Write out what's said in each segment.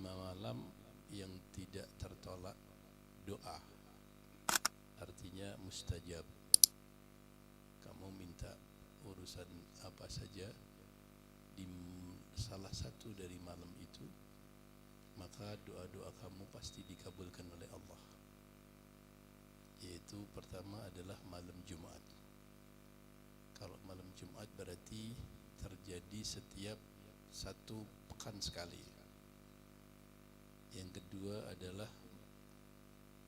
Malam yang tidak tertolak doa, artinya mustajab. Kamu minta urusan apa saja di salah satu dari malam itu, maka doa-doa kamu pasti dikabulkan oleh Allah. Yaitu pertama adalah malam Jumat. Kalau malam Jumat berarti terjadi setiap satu pekan sekali. Yang kedua adalah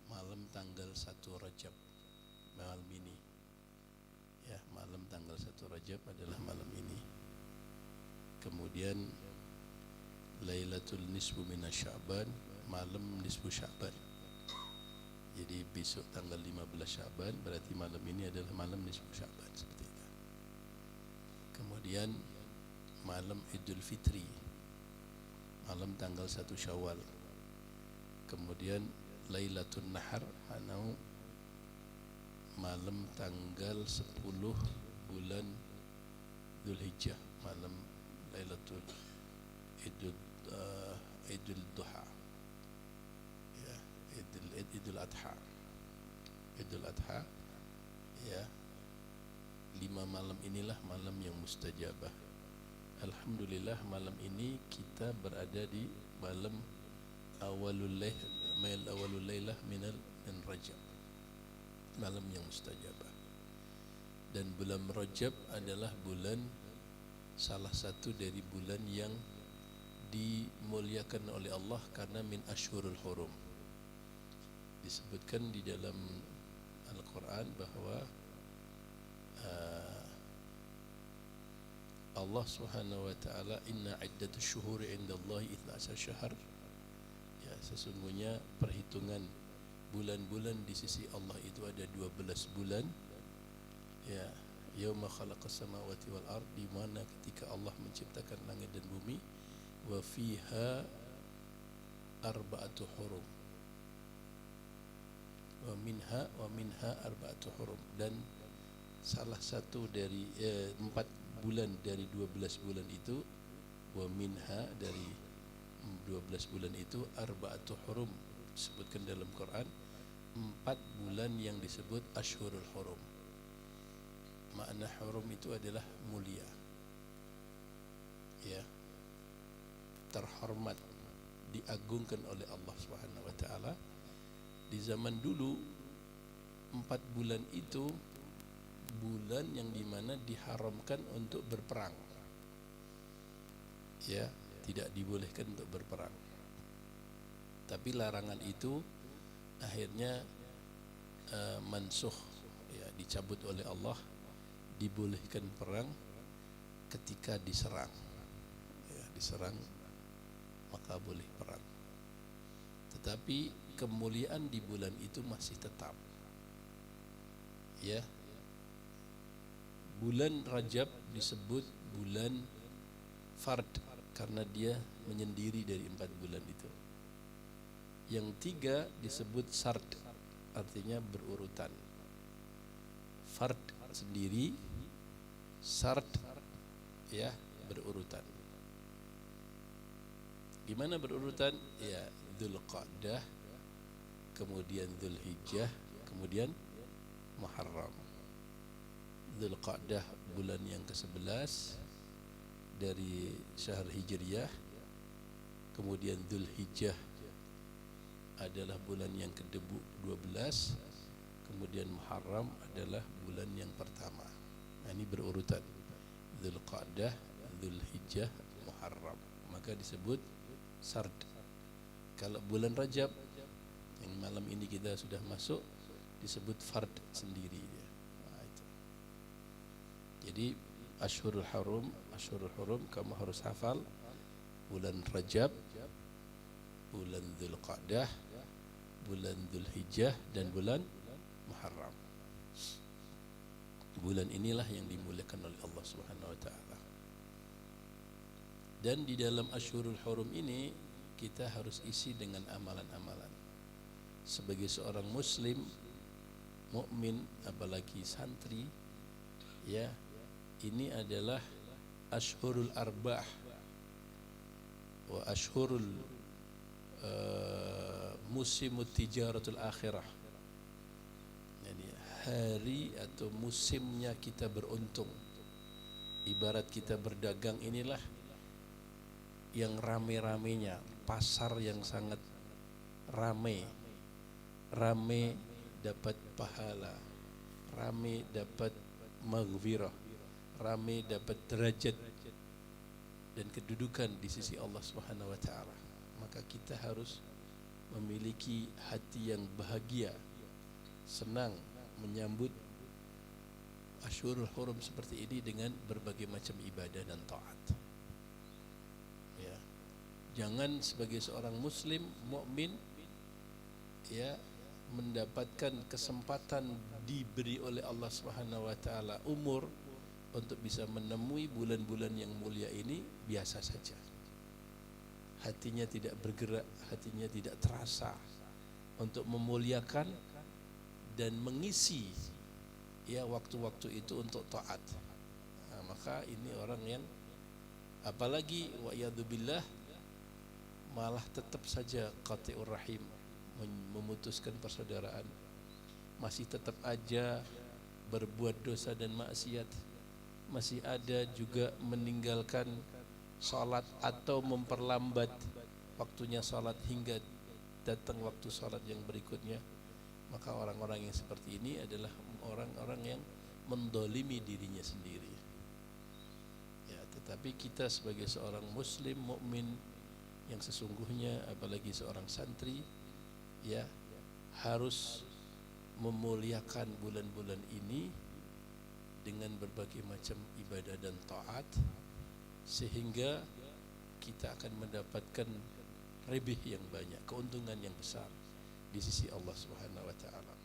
malam tanggal 1 Rajab, malam ini. Ya, malam tanggal 1 Rajab adalah malam ini. Kemudian Lailatul Nisfu Minas Sya'ban, malam nisfu Sya'ban. Jadi besok tanggal 15 Sya'ban berarti malam ini adalah malam nisfu Sya'ban, seperti itu. Kemudian malam Idul Fitri, malam tanggal 1 Syawal. Kemudian Lailatul Nahar, atau malam tanggal 10 bulan Dzulhijjah, malam Lailatul Idul Duha, ya, Idul Adha, ya. 5 malam inilah malam yang mustajabah. Alhamdulillah malam ini kita berada di malam awalul lailah min Rajab, malam yang mustajabah. Dan bulan Rajab adalah bulan, salah satu dari bulan yang dimuliakan oleh Allah karena min Ashhurul Hurum. Disebutkan di dalam Al-Quran bahwa Allah Subhanahu wa taala, inna iddatush syuhuri indallahi 12 syahr. Ya, sesungguhnya perhitungan bulan-bulan di sisi Allah itu ada 12 bulan. Ya, yauma khalaqas samawati wal ard, di mana ketika Allah menciptakan langit dan bumi, wa fiha arba'atu hurum. Wa minha arba'atu hurum, dan salah satu dari 4 bulan dari 12 bulan itu, wa minha, dari 12 bulan itu, arba'atu hurum, disebutkan dalam Quran 4 bulan yang disebut Ashhurul Hurum. Makna hurum itu adalah mulia, ya, terhormat, diagungkan oleh Allah Subhanahu wa taala. Di zaman dulu 4 bulan itu bulan yang dimana diharamkan untuk berperang, ya, tidak dibolehkan untuk berperang. Tapi larangan itu akhirnya mansukh, ya, dicabut oleh Allah. Dibolehkan perang ketika diserang, ya, diserang maka boleh perang. Tetapi kemuliaan di bulan itu masih tetap, ya. Bulan Rajab disebut bulan fard karena dia menyendiri dari 4 bulan itu. Yang 3 disebut sard, artinya berurutan. Fard sendiri, sard, ya, berurutan. Gimana berurutan? Ya, Dzulqa'dah, kemudian Dzulhijjah, kemudian Muharram. Dzulqa'dah bulan yang ke-11 dari syahr Hijriyah, kemudian Dzulhijjah adalah bulan yang ke-12, kemudian Muharram adalah bulan yang pertama. Nah, ini berurutan, Dzulqa'dah, Dzulhijjah, Muharram, maka disebut sard. Kalau bulan Rajab yang malam ini kita sudah masuk, disebut fard sendiri dia. Nah, itu. Jadi Ashhurul Hurum kamu harus hafal: bulan Rajab, bulan Dzulqa'dah, bulan Dzulhijjah, dan bulan Muharram. Bulan inilah yang dimuliakan oleh Allah Subhanahu wa taala. Dan di dalam Ashhurul Hurum ini kita harus isi dengan amalan-amalan. Sebagai seorang muslim, mukmin, apalagi santri, Ya, ini adalah ashhurul arba'ah wa ashhurul musimut tijaratul akhirah. Jadi hari atau musimnya kita beruntung. Ibarat kita berdagang, inilah yang rame-ramenya, pasar yang sangat rame dapat pahala, rame dapat maghfirah, rame dapat derajat dan kedudukan di sisi Allah Subhanahu wa taala. Maka kita harus memiliki hati yang bahagia, senang menyambut Asyhurul Hurum seperti ini dengan berbagai macam ibadah dan taat. Ya. Jangan sebagai seorang muslim mukmin ya mendapatkan kesempatan diberi oleh Allah Subhanahu wa taala umur untuk bisa menemui bulan-bulan yang mulia ini biasa saja. Hatinya tidak bergerak, hatinya tidak terasa untuk memuliakan dan mengisi ya waktu-waktu itu untuk taat. Nah, maka ini orang yang apalagi wa'iyadzubillah malah tetap saja qati'ur rahim, memutuskan persaudaraan, masih tetap aja berbuat dosa dan maksiat, masih ada juga meninggalkan salat atau memperlambat waktunya salat hingga datang waktu salat yang berikutnya. Maka orang-orang yang seperti ini adalah orang-orang yang mendolimi dirinya sendiri. Ya, tetapi kita sebagai seorang muslim mukmin yang sesungguhnya, apalagi seorang santri, ya harus memuliakan bulan-bulan ini dengan berbagai macam ibadah dan taat, sehingga kita akan mendapatkan rebih yang banyak, keuntungan yang besar di sisi Allah Subhanahu wa taala.